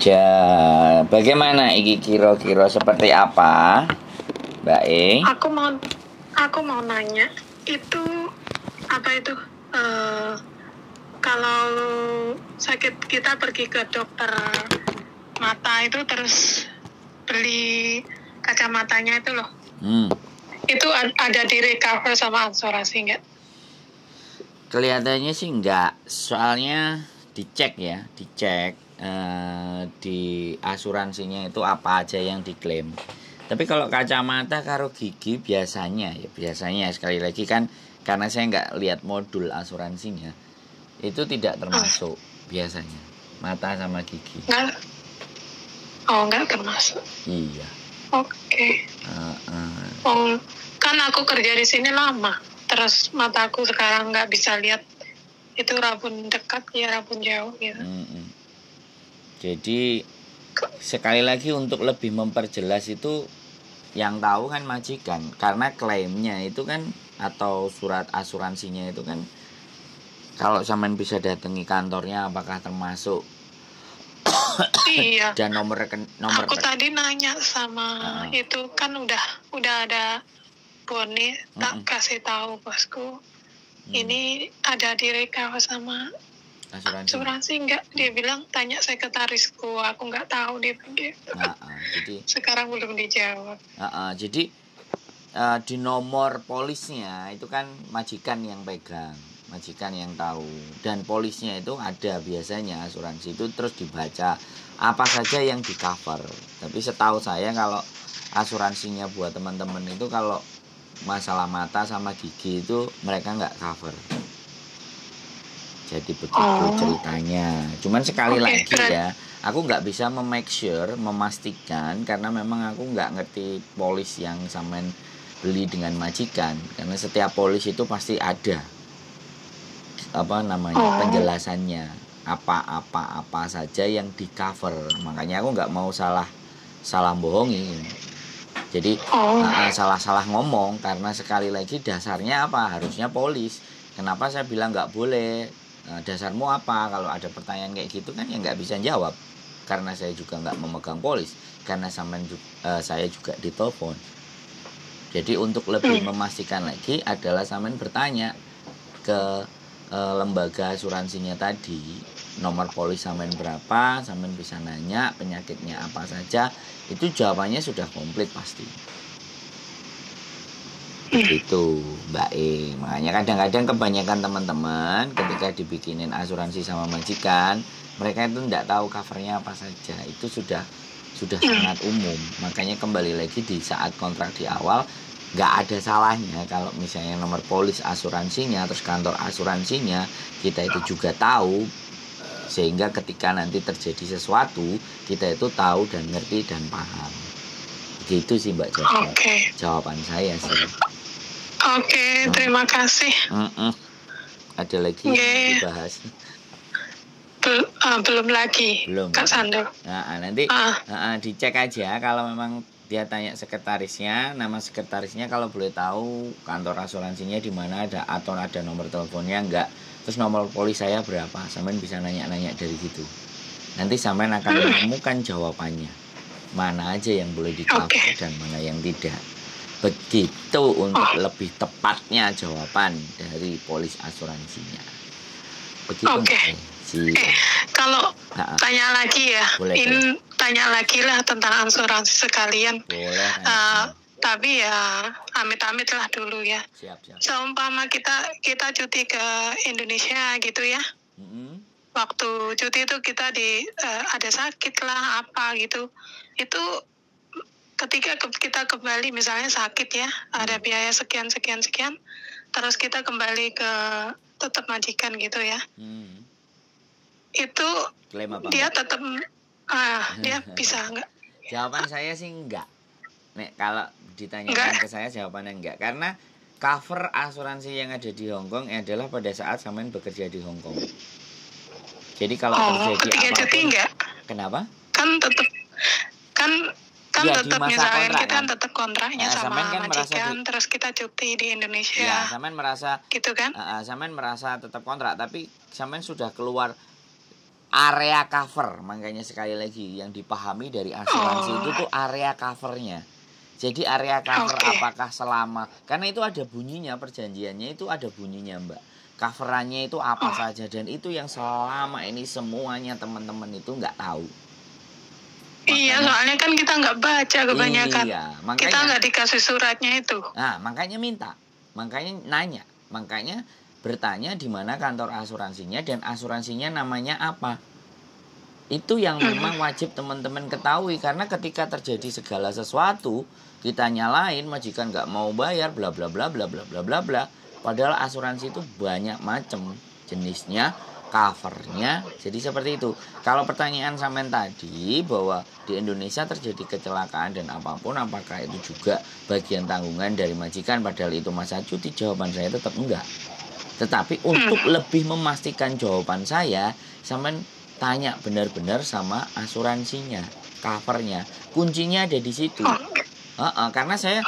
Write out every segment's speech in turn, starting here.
aja. Bagaimana iki kira-kira seperti apa, Mbak E? Aku mau nanya, itu apa itu? Kalau sakit kita pergi ke dokter mata itu terus beli kacamatanya itu loh. Itu ada di recover sama asuransi nggak? Kelihatannya sih enggak, soalnya dicek di asuransinya itu apa aja yang diklaim. Tapi kalau kacamata karo gigi biasanya sekali lagi kan karena saya nggak lihat modul asuransinya itu tidak termasuk biasanya mata sama gigi. Nggak termasuk. Iya. Oke. Kan aku kerja di sini lama, terus mataku sekarang nggak bisa lihat itu rabun dekat ya rabun jauh gitu. Jadi sekali lagi untuk lebih memperjelas itu yang tahu kan majikan, karena klaimnya itu kan atau surat asuransinya itu kan kalau sampean bisa datangi kantornya apakah termasuk iya. Dan nomor aku tadi nanya sama itu kan udah ada Boni tak kasih tahu bosku ini ada di recover sama asuransi enggak, dia bilang tanya sekretarisku, aku nggak tahu dia begitu. Jadi sekarang belum dijawab. Jadi di nomor polisnya itu kan majikan yang pegang, majikan yang tahu, dan polisnya itu ada biasanya asuransi itu terus dibaca apa saja yang di cover. Tapi setahu saya kalau asuransinya buat teman-teman itu kalau masalah mata sama gigi itu mereka nggak cover. Jadi begitu ceritanya. Cuman sekali lagi ya, aku nggak bisa make sure, memastikan karena memang aku nggak ngerti polis yang sampean beli dengan majikan. Karena setiap polis itu pasti ada penjelasannya apa saja yang di cover. Makanya aku nggak mau salah bohongi. Jadi salah ngomong karena sekali lagi dasarnya apa? Harusnya polis. Kenapa saya bilang nggak boleh? Dasarmu apa? Kalau ada pertanyaan kayak gitu kan ya nggak bisa jawab karena saya juga nggak memegang polis, karena saya juga ditelepon. Jadi untuk lebih memastikan lagi adalah sampean bertanya ke lembaga asuransinya tadi, nomor polis sampean berapa, sampean bisa nanya penyakitnya apa saja, itu jawabannya sudah komplit pasti. Begitu Mbak E. Makanya kadang-kadang kebanyakan teman-teman ketika dibikinin asuransi sama majikan, mereka itu tidak tahu covernya apa saja. Itu sudah sangat umum. Makanya kembali lagi di saat kontrak di awal nggak ada salahnya kalau misalnya nomor polis asuransinya terus kantor asuransinya kita itu juga tahu, sehingga ketika nanti terjadi sesuatu kita itu tahu dan ngerti dan paham. Begitu sih Mbak Jaja. Jawaban saya sih. Terima kasih. Ada lagi yang dibahas? Belum lagi. Kak Sando. Nanti dicek aja kalau memang dia tanya sekretarisnya, nama sekretarisnya kalau boleh tahu kantor asuransinya di mana ada atau ada nomor teleponnya enggak. Terus nomor polis saya berapa? Sampean bisa nanya-nanya dari gitu. Nanti sampean akan menemukan jawabannya. Mana aja yang boleh di-cover dan mana yang tidak. Begitu untuk lebih tepatnya jawaban dari polis asuransinya. Begitu. Kalau tanya lagi ya, boleh. Tanya lagi lah tentang asuransi sekalian. Boleh. Tapi ya amit-amit lah dulu ya. Siap. Seumpama kita cuti ke Indonesia gitu ya. Waktu cuti itu kita ada sakit lah apa gitu. Itu ketika kita kembali misalnya sakit ya, ada biaya sekian, terus kita kembali ke tetap majikan gitu ya. Itu dia tetap dia bisa enggak? Jawaban saya sih enggak. Nek kalau ditanyakan ke saya jawabannya enggak, karena cover asuransi yang ada di Hong Kong adalah pada saat sampean bekerja di Hong Kong. Jadi kalau terjadi apapun cuti enggak? Kenapa? Kan tetap misalnya kita kan tetap kontraknya sama kan majikan, terus kita cuti di Indonesia. Ya, sampean merasa gitu kan? Sampean merasa tetap kontrak, tapi sampean sudah keluar area cover. Makanya sekali lagi yang dipahami dari asuransi itu tuh area covernya. Jadi area cover apakah selama, karena itu ada bunyinya, perjanjiannya itu ada bunyinya Mbak. Coverannya itu apa saja, dan itu yang selama ini semuanya teman-teman itu nggak tahu. Iya, soalnya kan kita nggak baca kebanyakan. Iya, makanya, kita nggak dikasih suratnya itu. Nah, makanya minta, makanya nanya, makanya bertanya di mana kantor asuransinya dan asuransinya namanya apa. Itu yang memang wajib teman-teman ketahui, karena ketika terjadi segala sesuatu kita nyalain majikan nggak mau bayar bla bla bla bla bla bla bla bla. Padahal asuransi itu banyak macam jenisnya, covernya. Jadi seperti itu. Kalau pertanyaan sampean tadi bahwa di Indonesia terjadi kecelakaan dan apapun, apakah itu juga bagian tanggungan dari majikan padahal itu masa cuti? Jawaban saya tetap enggak. Tetapi untuk lebih memastikan jawaban saya, sampean tanya benar-benar sama asuransinya, covernya. Kuncinya ada di situ. Karena saya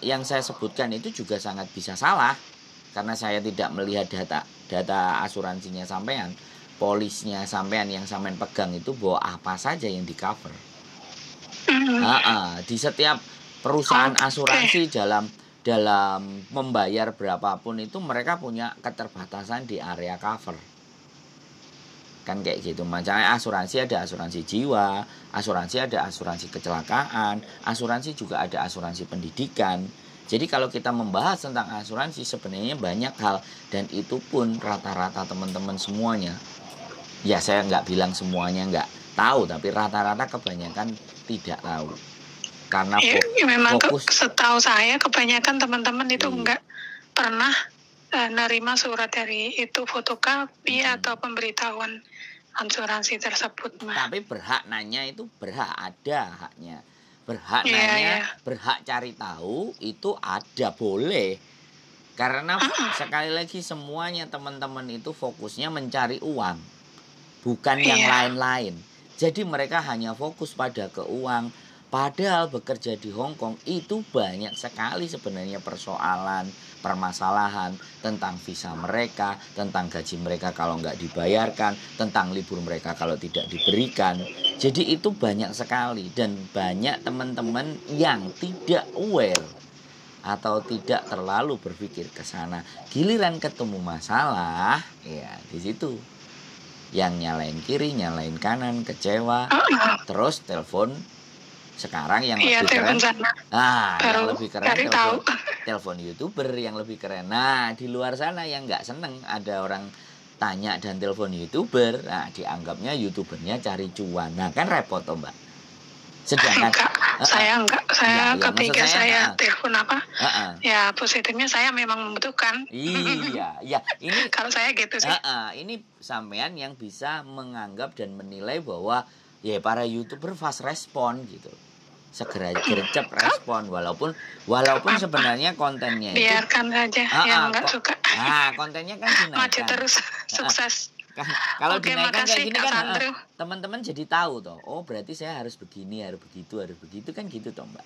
yang saya sebutkan itu juga sangat bisa salah, karena saya tidak melihat data asuransinya sampean, polisnya sampean yang sampean pegang itu bahwa apa saja yang di cover. Di setiap perusahaan asuransi dalam membayar berapapun itu mereka punya keterbatasan di area cover. Kan kayak gitu. Macamnya asuransi ada asuransi jiwa, asuransi ada asuransi kecelakaan, asuransi juga ada asuransi pendidikan. Jadi kalau kita membahas tentang asuransi sebenarnya banyak hal, dan itu pun rata-rata teman-teman semuanya, ya saya nggak bilang semuanya nggak tahu, tapi rata-rata kebanyakan tidak tahu. Karena memang setahu saya kebanyakan teman-teman itu nggak pernah nerima surat dari itu fotokopi atau pemberitahuan asuransi tersebut, Mbak. Tapi berhak nanya itu berhak, ada haknya. Berhak nanya, berhak cari tahu itu ada, boleh. Karena sekali lagi semuanya teman-teman itu fokusnya mencari uang, bukan yang lain-lain. Jadi mereka hanya fokus pada keuang. Padahal bekerja di Hong Kong itu banyak sekali sebenarnya persoalan, permasalahan tentang visa mereka, tentang gaji mereka kalau nggak dibayarkan, tentang libur mereka kalau tidak diberikan. Jadi itu banyak sekali, dan banyak teman-teman yang tidak aware atau tidak terlalu berpikir ke sana. Giliran ketemu masalah, ya di situ yang nyalain kiri, nyalain kanan, kecewa, terus telepon. Sekarang yang lebih keren, yang lebih keren telepon YouTuber yang lebih keren. Nah, di luar sana yang nggak seneng ada orang tanya dan telepon YouTuber, nah dianggapnya YouTubernya cari cuan. Nah, kan repot toh, Mbak. Sedangkan saya ketika saya telepon ya positifnya saya memang membutuhkan. Iya, ini kalau saya gitu sih. Ini sampean yang bisa menganggap dan menilai bahwa ya para YouTuber fast respon gitu. Segera gercep respon walaupun sebenarnya kontennya itu biarkan saja yang nggak suka. Kontennya kan dinaikkan. Maju terus, sukses. Kalau dinaikkan kayak gini kan teman-teman jadi tahu toh. Oh, berarti saya harus begini, harus begitu kan gitu toh, Mbak.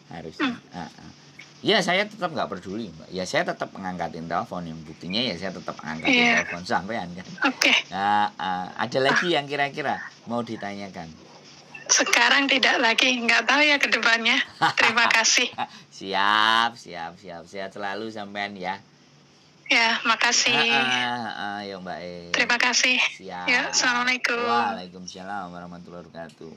Harusnya. Ya saya tetap nggak peduli, Mbak. Ya saya tetap mengangkatin telepon, yang buktinya ya saya tetap mengangkatin telepon sampean kan. Ada lagi yang kira-kira mau ditanyakan? Sekarang tidak lagi, nggak tahu ya ke depannya. Terima kasih. Siap. Sehat selalu sampean ya. Ya, makasih. Ya Mbak E. Terima kasih. Siap. Ya, assalamualaikum. Waalaikumsalam warahmatullahi wabarakatuh.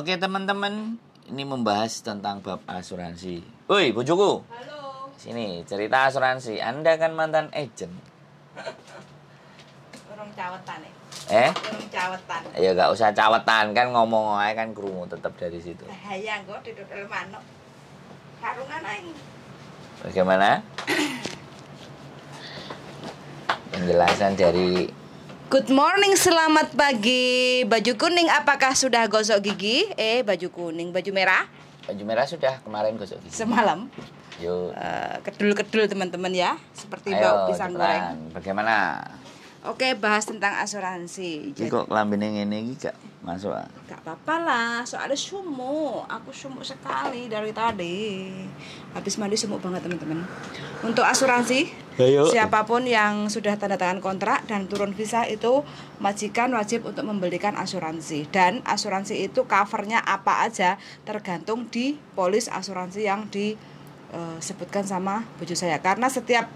Oke teman-teman, ini membahas tentang bab asuransi. Woi, bojoku. Halo. Sini, cerita asuransi. Anda kan mantan agent. Orang cawetan ya. Orang cawetan. Ya gak usah cawetan, kan ngomong aja kan krungu tetap dari situ. Bahaya kok didodol manuk. Karungan aing. Bagaimana? Penjelasan dari Good morning, selamat pagi. Baju kuning apakah sudah gosok gigi? Baju kuning, baju merah? Baju merah sudah kemarin gosok gigi. Semalam. Yuk. Kedul-kedul teman-teman ya, seperti bau pisang goreng. Bagaimana? Oke, bahas tentang asuransi. Jadi kok kelambine ngene iki gak Masuk. Gak apa-apa lah, soalnya sumuk. Aku sumuk sekali dari tadi. Habis mandi sumuk banget teman-teman. Untuk asuransi, siapapun yang sudah tanda tangan kontrak dan turun visa itu majikan wajib untuk membelikan asuransi. Dan asuransi itu covernya apa aja tergantung di polis asuransi yang disebutkan sama bojo saya. Karena setiap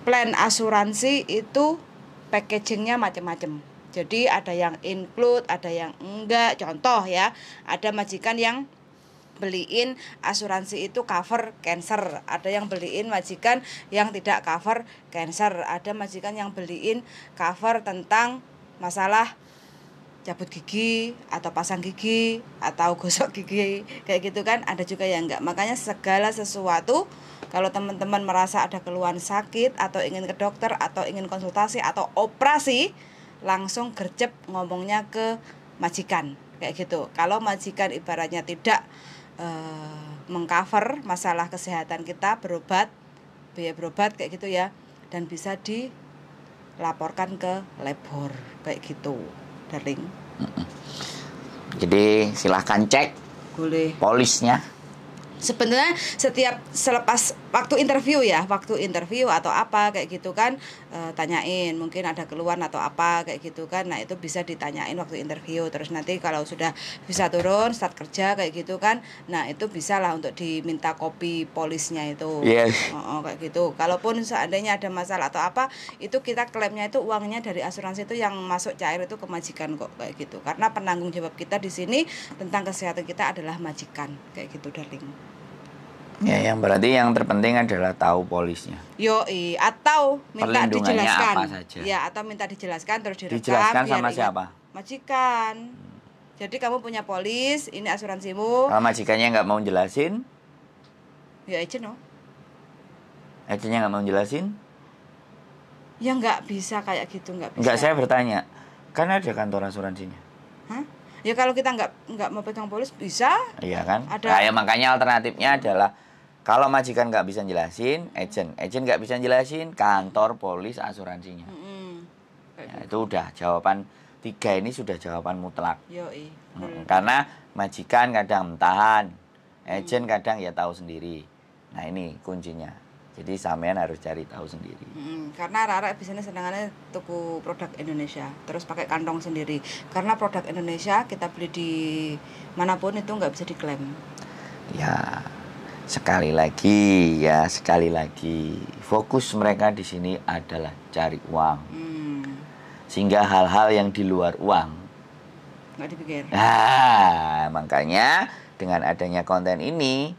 plan asuransi itu packagingnya macam-macam. Jadi ada yang include, ada yang enggak. Contoh ya, ada majikan yang beliin asuransi itu cover cancer, ada yang beliin majikan yang tidak cover cancer, ada majikan yang beliin cover tentang masalah cabut gigi atau pasang gigi atau gosok gigi kayak gitu kan. Ada juga yang enggak. Makanya segala sesuatu kalau teman-teman merasa ada keluhan sakit atau ingin ke dokter atau ingin konsultasi atau operasi, langsung gercep ngomongnya ke majikan kayak gitu. Kalau majikan ibaratnya tidak mengcover masalah kesehatan kita, berobat, biaya berobat kayak gitu ya, dan bisa dilaporkan ke labor kayak gitu, darling. Jadi silahkan cek boleh polisnya. Sebenarnya setiap selepas waktu interview atau apa kayak gitu kan, tanyain mungkin ada keluhan atau apa kayak gitu kan. Nah itu bisa ditanyain waktu interview. Terus nanti kalau sudah bisa turun start kerja kayak gitu kan, nah itu bisa lah untuk diminta kopi polisnya itu. Kayak gitu. Kalaupun seandainya ada masalah atau apa, itu kita klaimnya itu uangnya dari asuransi itu yang masuk cair itu ke majikan kok kayak gitu. Karena penanggung jawab kita di sini tentang kesehatan kita adalah majikan kayak gitu, darling. Ya, yang berarti yang terpenting adalah tahu polisnya. Atau minta dijelaskan. Apa saja. Ya, atau minta dijelaskan terus direkam. Dijelaskan sama siapa? Majikan. Jadi kamu punya polis, ini asuransimu. Kalau majikannya nggak mau jelasin? Ya agent no. Agentnya nggak mau jelasin? Ya nggak bisa kayak gitu, nggak bisa. Nggak, saya bertanya. Kan ada kantor asuransinya. Hah? Ya kalau kita nggak mau pegang polis bisa. Iya kan? Ada. Nah, ya makanya alternatifnya adalah kalau majikan nggak bisa jelasin, agent nggak bisa jelasin, kantor polis asuransinya. Ya, itu udah jawaban 3 ini sudah jawaban mutlak. Karena majikan kadang mentahan, agent kadang ya tahu sendiri. Nah ini kuncinya. Jadi sampean harus cari tahu sendiri. Karena Rara biasanya senangannya tuku produk Indonesia, terus pakai kantong sendiri. Karena produk Indonesia kita beli di manapun itu nggak bisa diklaim. Ya. Sekali lagi, fokus mereka di sini adalah cari uang. Sehingga hal-hal yang di luar uang nggak dipikir. Nah, makanya dengan adanya konten ini,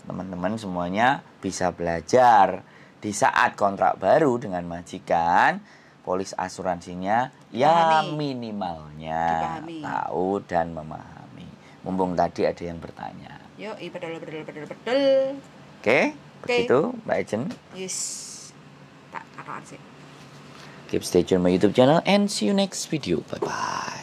teman-teman semuanya bisa belajar di saat kontrak baru dengan majikan, polis asuransinya ya minimalnya tahu dan memahami. Mumpung tadi ada yang bertanya. Betul. Oke, begitu Mbak Ejen. Yes. Tak katakan sih. Keep stay tune my YouTube channel and see you next video. Bye bye.